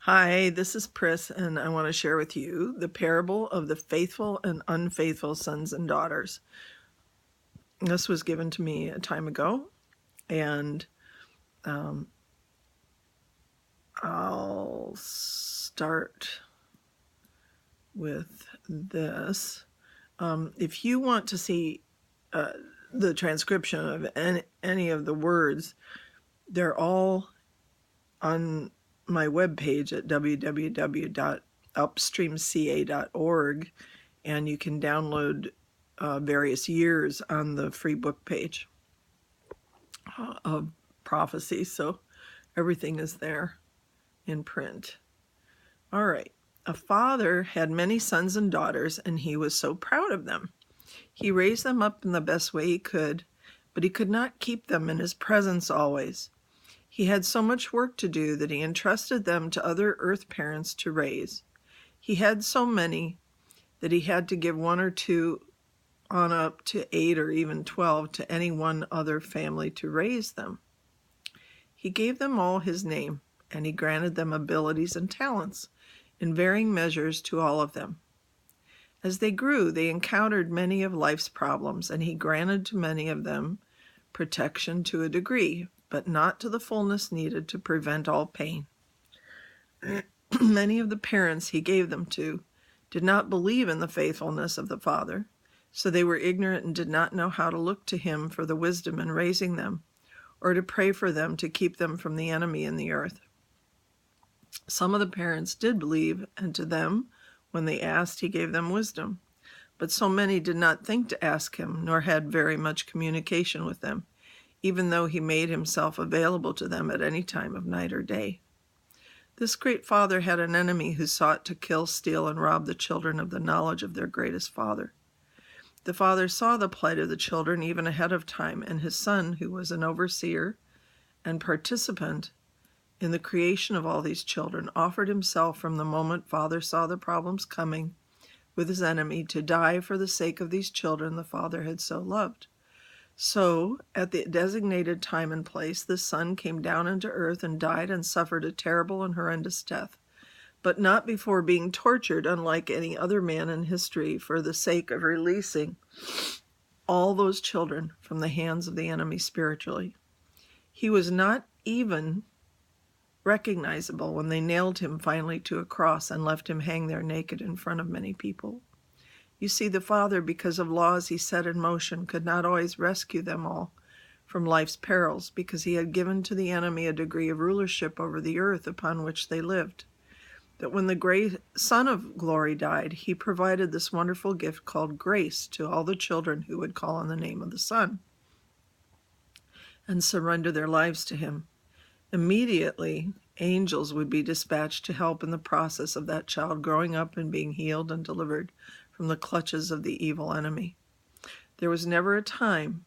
Hi, this is Pris, and I want to share with you the parable of the faithful and unfaithful sons and daughters. This was given to me a time ago, and I'll start with this. If you want to see the transcription of any of the words, they're all on my webpage at www.upstreamca.org, and you can download various years on the free book page of prophecy, so everything is there in print. All right. A father had many sons and daughters, and he was so proud of them. He raised them up in the best way he could, but he could not keep them in his presence always. He had so much work to do that he entrusted them to other earth parents to raise. He had so many that he had to give 1 or 2 on up to 8 or even 12 to any one other family to raise them. He gave them all his name, and he granted them abilities and talents in varying measures to all of them. As they grew, they encountered many of life's problems, and he granted to many of them protection to a degree, but not to the fullness needed to prevent all pain. Many of the parents he gave them to did not believe in the faithfulness of the father, so they were ignorant and did not know how to look to him for the wisdom in raising them, or to pray for them to keep them from the enemy in the earth. Some of the parents did believe, and to them, when they asked, he gave them wisdom. But so many did not think to ask him, nor had very much communication with them, even though he made himself available to them at any time of night or day. This great father had an enemy who sought to kill, steal, and rob the children of the knowledge of their greatest father. The father saw the plight of the children even ahead of time, and his son, who was an overseer and participant in the creation of all these children, offered himself from the moment father saw the problems coming with his enemy to die for the sake of these children the father had so loved. So, at the designated time and place, the son came down into earth and died and suffered a terrible and horrendous death, but not before being tortured, unlike any other man in history, for the sake of releasing all those children from the hands of the enemy spiritually. He was not even recognizable when they nailed him finally to a cross and left him hang there naked in front of many people. You see, the father, because of laws he set in motion, could not always rescue them all from life's perils, because he had given to the enemy a degree of rulership over the earth upon which they lived. That when the great Son of Glory died, he provided this wonderful gift called grace to all the children who would call on the name of the Son and surrender their lives to him. Immediately, angels would be dispatched to help in the process of that child growing up and being healed and delivered from the clutches of the evil enemy. There was never a time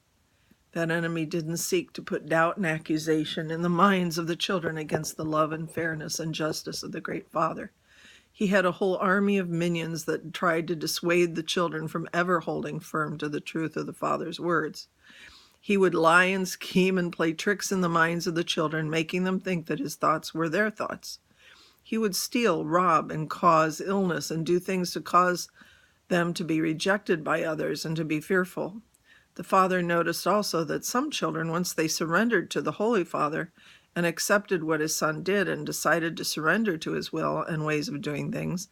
that enemy didn't seek to put doubt and accusation in the minds of the children against the love and fairness and justice of the great Father. He had a whole army of minions that tried to dissuade the children from ever holding firm to the truth of the Father's words. He would lie and scheme and play tricks in the minds of the children, making them think that his thoughts were their thoughts. He would steal, rob, and cause illness and do things to cause them to be rejected by others and to be fearful. The Father noticed also that some children, once they surrendered to the Holy Father and accepted what his Son did and decided to surrender to his will and ways of doing things,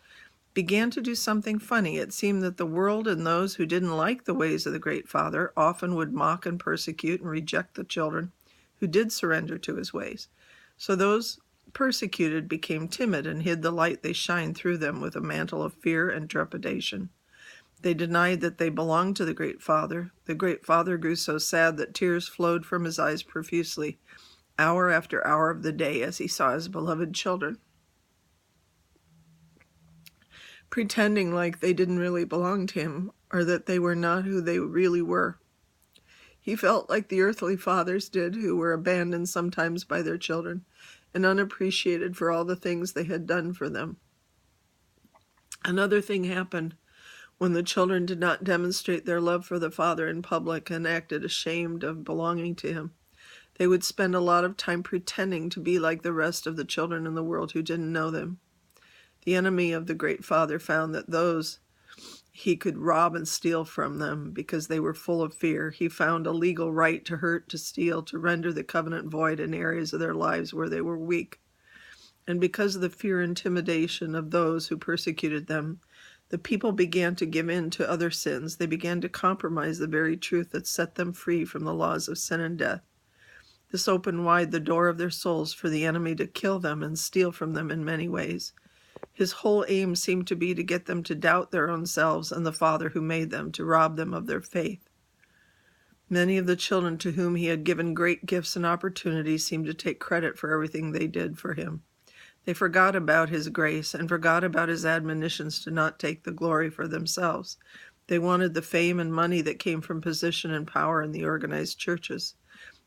began to do something funny. It seemed that the world and those who didn't like the ways of the great Father often would mock and persecute and reject the children who did surrender to his ways. So those persecuted became timid and hid the light they shined through them with a mantle of fear and trepidation. They denied that they belonged to the great Father. The great Father grew so sad that tears flowed from his eyes profusely, hour after hour of the day, as he saw his beloved children pretending like they didn't really belong to him, or that they were not who they really were. He felt like the earthly fathers did, who were abandoned sometimes by their children and unappreciated for all the things they had done for them. Another thing happened when the children did not demonstrate their love for the Father in public and acted ashamed of belonging to him. They would spend a lot of time pretending to be like the rest of the children in the world who didn't know them. The enemy of the great Father found that those he could rob and steal from them because they were full of fear. He found a legal right to hurt, to steal, to render the covenant void in areas of their lives where they were weak. And because of the fear and intimidation of those who persecuted them, the people began to give in to other sins. They began to compromise the very truth that set them free from the laws of sin and death. This opened wide the door of their souls for the enemy to kill them and steal from them in many ways. His whole aim seemed to be to get them to doubt their own selves and the Father who made them, to rob them of their faith. Many of the children to whom he had given great gifts and opportunities seemed to take credit for everything they did for him. They forgot about his grace and forgot about his admonitions to not take the glory for themselves. They wanted the fame and money that came from position and power in the organized churches.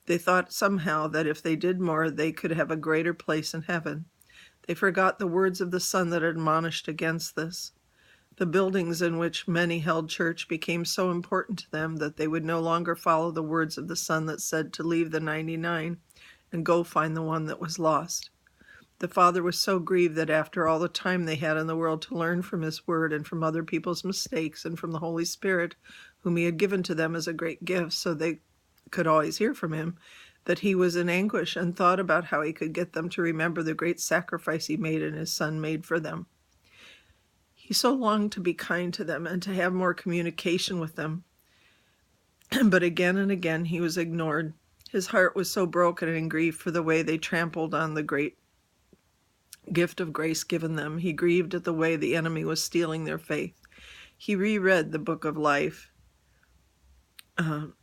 They thought somehow that if they did more, they could have a greater place in heaven. They forgot the words of the Son that admonished against this. The buildings in which many held church became so important to them that they would no longer follow the words of the Son that said to leave the 99 and go find the one that was lost. The Father was so grieved that after all the time they had in the world to learn from his word and from other people's mistakes and from the Holy Spirit, whom he had given to them as a great gift so they could always hear from him, that he was in anguish and thought about how he could get them to remember the great sacrifice he made and his Son made for them. He so longed to be kind to them and to have more communication with them. But again and again he was ignored. His heart was so broken and in grief for the way they trampled on the great gift of grace given them. He grieved at the way the enemy was stealing their faith. He reread the book of life.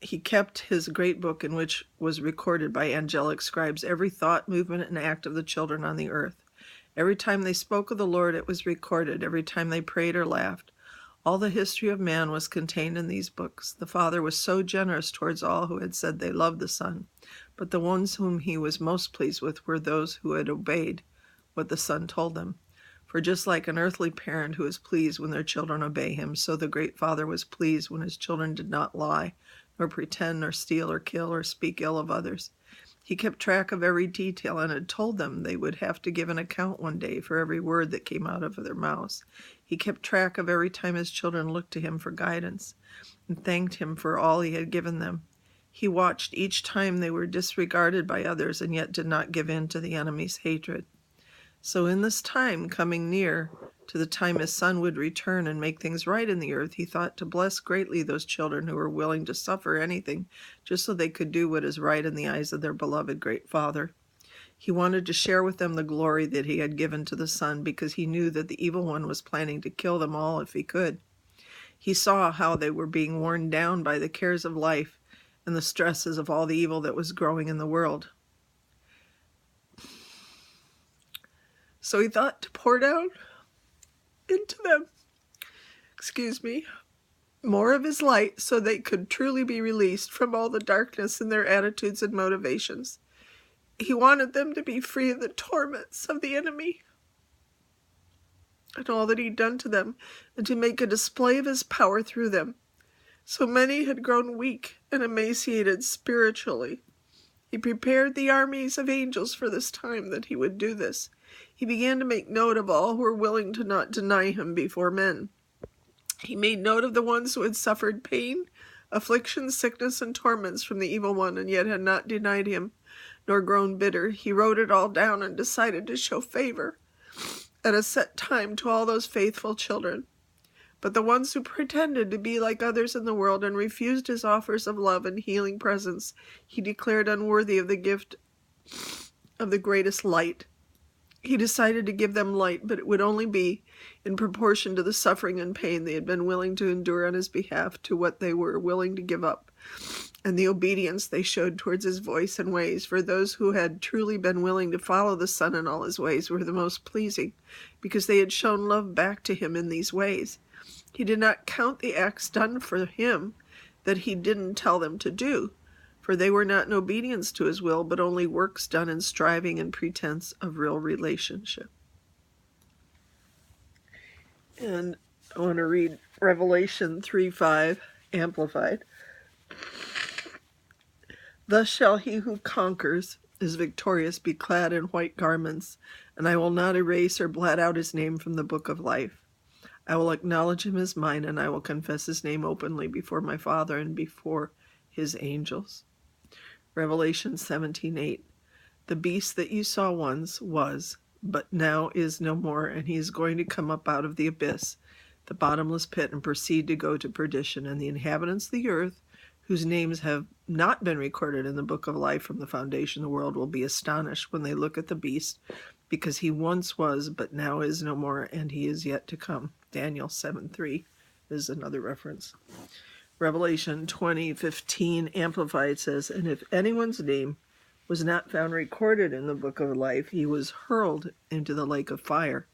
He kept his great book in which was recorded by angelic scribes every thought, movement, and act of the children on the earth. Every time they spoke of the Lord, it was recorded. Every time they prayed or laughed. All the history of man was contained in these books. The Father was so generous towards all who had said they loved the Son, but the ones whom he was most pleased with were those who had obeyed what the Son told them. For just like an earthly parent who is pleased when their children obey him, so the great Father was pleased when his children did not lie, nor pretend, nor steal, or kill, or speak ill of others. He kept track of every detail and had told them they would have to give an account one day for every word that came out of their mouths. He kept track of every time his children looked to him for guidance and thanked him for all he had given them. He watched each time they were disregarded by others and yet did not give in to the enemy's hatred. So in this time coming near to the time his Son would return and make things right in the earth, he thought to bless greatly those children who were willing to suffer anything just so they could do what is right in the eyes of their beloved great Father. He wanted to share with them the glory that he had given to the Son because he knew that the evil one was planning to kill them all if he could. He saw how they were being worn down by the cares of life and the stresses of all the evil that was growing in the world. So he thought to pour down into them, more of his light so they could truly be released from all the darkness in their attitudes and motivations. He wanted them to be free of the torments of the enemy and all that he'd done to them, and to make a display of his power through them. So many had grown weak and emaciated spiritually. He prepared the armies of angels for this time that he would do this. He began to make note of all who were willing to not deny him before men. He made note of the ones who had suffered pain, affliction, sickness, and torments from the evil one, and yet had not denied him, nor grown bitter. He wrote it all down and decided to show favor at a set time to all those faithful children. But the ones who pretended to be like others in the world and refused his offers of love and healing presence, he declared unworthy of the gift of the greatest light. He decided to give them light, but it would only be in proportion to the suffering and pain they had been willing to endure on his behalf, to what they were willing to give up, and the obedience they showed towards his voice and ways. For those who had truly been willing to follow the Son in all his ways were the most pleasing, because they had shown love back to him in these ways. He did not count the acts done for him that he didn't tell them to do, for they were not in obedience to his will, but only works done in striving and pretense of real relationship. And I want to read Revelation 3:5, Amplified. Thus shall he who conquers is victorious be clad in white garments, and I will not erase or blot out his name from the book of life. I will acknowledge him as mine, and I will confess his name openly before my Father and before his angels. Revelation 17:8. The beast that you saw once was, but now is no more, and he is going to come up out of the abyss, the bottomless pit, and proceed to go to perdition. And the inhabitants of the earth, whose names have not been recorded in the book of life from the foundation of the world, will be astonished when they look at the beast, because he once was, but now is no more, and he is yet to come. Daniel 7:3 is another reference. Revelation 20:15 Amplified says, and if anyone's name was not found recorded in the book of life, he was hurled into the lake of fire.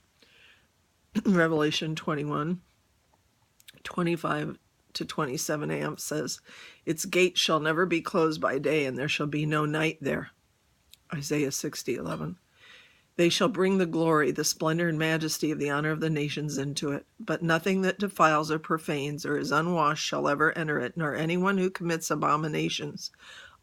Revelation 21:25-27 Amp says, its gates shall never be closed by day, and there shall be no night there. Isaiah 60:11. They shall bring the glory, the splendor and majesty of the honor of the nations into it. But nothing that defiles or profanes or is unwashed shall ever enter it, nor anyone who commits abominations,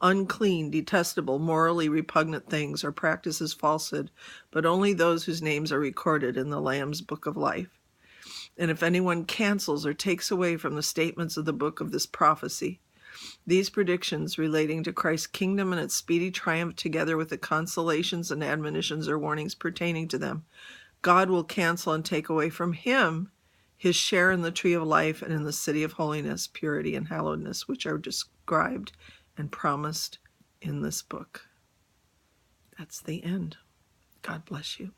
unclean, detestable, morally repugnant things, or practices falsehood, but only those whose names are recorded in the Lamb's book of life. And if anyone cancels or takes away from the statements of the book of this prophecy, these predictions relating to Christ's kingdom and its speedy triumph, together with the consolations and admonitions or warnings pertaining to them, God will cancel and take away from him his share in the tree of life and in the city of holiness, purity, and hallowedness, which are described and promised in this book. That's the end. God bless you.